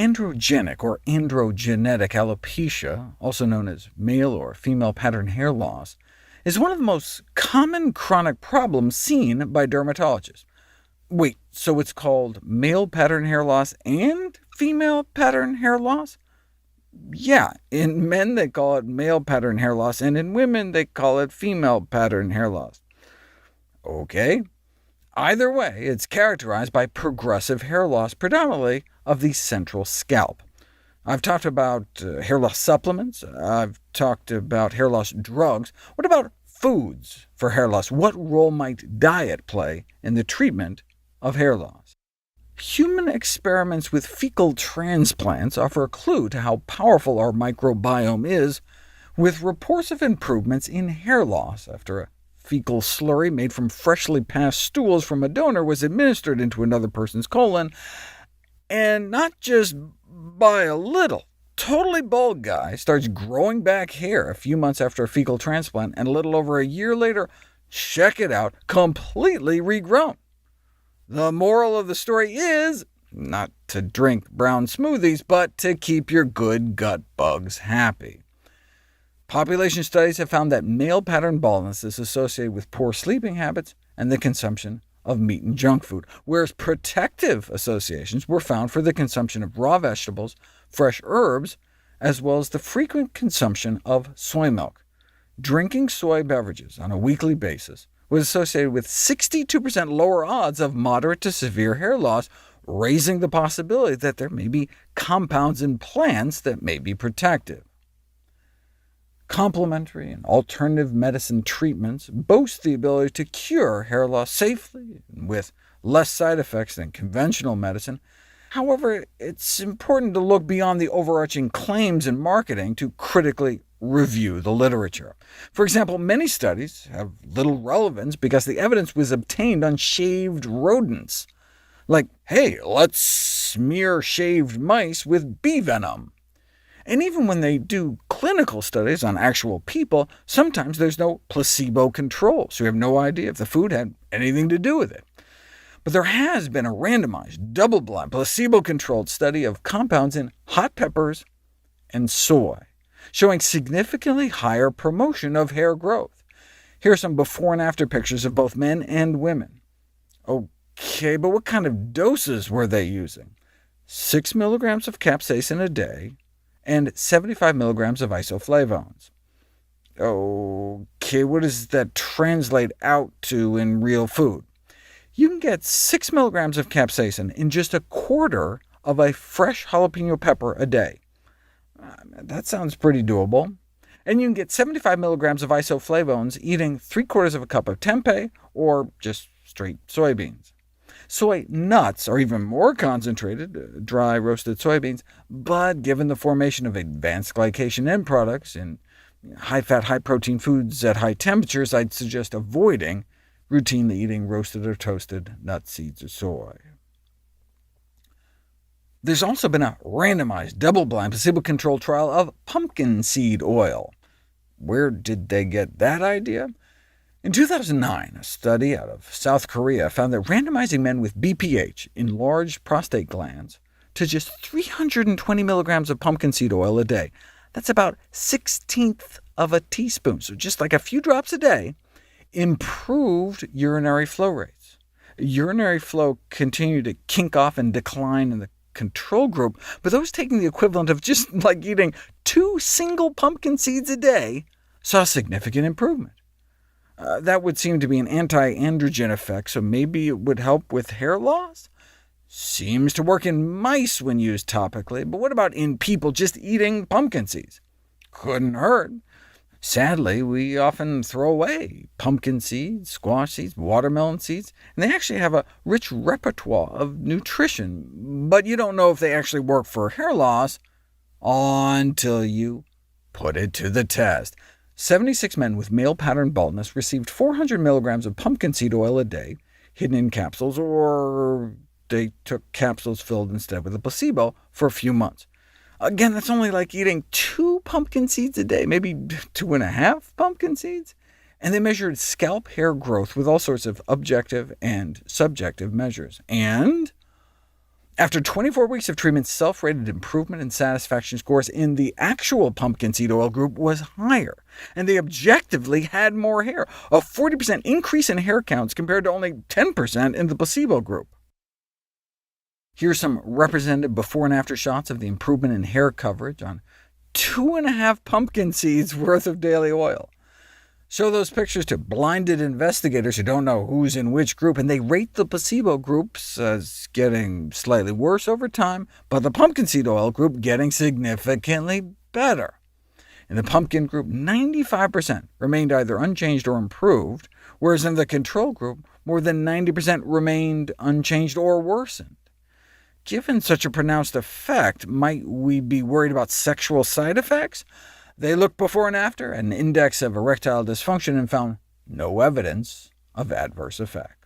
Androgenic or androgenetic alopecia, also known as male or female pattern hair loss, is one of the most common chronic problems seen by dermatologists. Wait, so it's called male pattern hair loss and female pattern hair loss? Yeah, in men they call it male pattern hair loss, and in women they call it female pattern hair loss. OK. Either way, it's characterized by progressive hair loss, predominantly of the central scalp. I've talked about hair loss supplements. I've talked about hair loss drugs. What about foods for hair loss? What role might diet play in the treatment of hair loss? Human experiments with fecal transplants offer a clue to how powerful our microbiome is, with reports of improvements in hair loss after a fecal slurry made from freshly passed stools from a donor was administered into another person's colon, and not just by a little. Totally bald guy starts growing back hair a few months after a fecal transplant, and a little over a year later, check it out, completely regrown. The moral of the story is not to drink brown smoothies, but to keep your good gut bugs happy. Population studies have found that male pattern baldness is associated with poor sleeping habits and the consumption of meat and junk food, whereas protective associations were found for the consumption of raw vegetables, fresh herbs, as well as the frequent consumption of soy milk. Drinking soy beverages on a weekly basis was associated with 62% lower odds of moderate to severe hair loss, raising the possibility that there may be compounds in plants that may be protective. Complementary and alternative medicine treatments boast the ability to cure hair loss safely and with less side effects than conventional medicine. However, it's important to look beyond the overarching claims in marketing to critically review the literature. For example, many studies have little relevance because the evidence was obtained on shaved rodents. Like, hey, let's smear shaved mice with bee venom. And even when they do clinical studies on actual people, sometimes there's no placebo control, so you have no idea if the food had anything to do with it. But there has been a randomized, double-blind, placebo-controlled study of compounds in hot peppers and soy, showing significantly higher promotion of hair growth. Here are some before and after pictures of both men and women. OK, but what kind of doses were they using? 6 milligrams of capsaicin a day, and 75 milligrams of isoflavones. OK, what does that translate out to in real food? You can get 6 milligrams of capsaicin in just a quarter of a fresh jalapeno pepper a day. That sounds pretty doable. And you can get 75 milligrams of isoflavones eating 3/4 of a cup of tempeh, or just straight soybeans. Soy nuts are even more concentrated, dry roasted soybeans, but given the formation of advanced glycation end products in high-fat, high-protein foods at high temperatures, I'd suggest avoiding routinely eating roasted or toasted nuts, seeds, or soy. There's also been a randomized, double-blind, placebo-controlled trial of pumpkin seed oil. Where did they get that idea? In 2009, a study out of South Korea found that randomizing men with BPH, enlarged prostate glands, to just 320 milligrams of pumpkin seed oil a day. That's about 1/16 of a teaspoon, so just like a few drops a day, improved urinary flow rates. Urinary flow continued to kink off and decline in the control group, but those taking the equivalent of just like eating 2 single pumpkin seeds a day saw significant improvement. That would seem to be an anti-androgen effect, so maybe it would help with hair loss? Seems to work in mice when used topically, but what about in people just eating pumpkin seeds? Couldn't hurt. Sadly, we often throw away pumpkin seeds, squash seeds, watermelon seeds, and they actually have a rich repertoire of nutrition, but you don't know if they actually work for hair loss until you put it to the test. 76 men with male pattern baldness received 400 milligrams of pumpkin seed oil a day, hidden in capsules, or they took capsules filled instead with a placebo for a few months. Again, that's only like eating 2 pumpkin seeds a day, maybe 2.5 pumpkin seeds. And they measured scalp hair growth with all sorts of objective and subjective measures. And After 24 weeks of treatment, self-rated improvement in satisfaction scores in the actual pumpkin seed oil group was higher, and they objectively had more hair, a 40% increase in hair counts compared to only 10% in the placebo group. Here's some representative before and after shots of the improvement in hair coverage on 2.5 pumpkin seeds worth of daily oil. Show those pictures to blinded investigators who don't know who's in which group, and they rate the placebo groups as getting slightly worse over time, but the pumpkin seed oil group getting significantly better. In the pumpkin group, 95% remained either unchanged or improved, whereas in the control group, more than 90% remained unchanged or worsened. Given such a pronounced effect, might we be worried about sexual side effects? They looked before and after at an index of erectile dysfunction and found no evidence of adverse effects.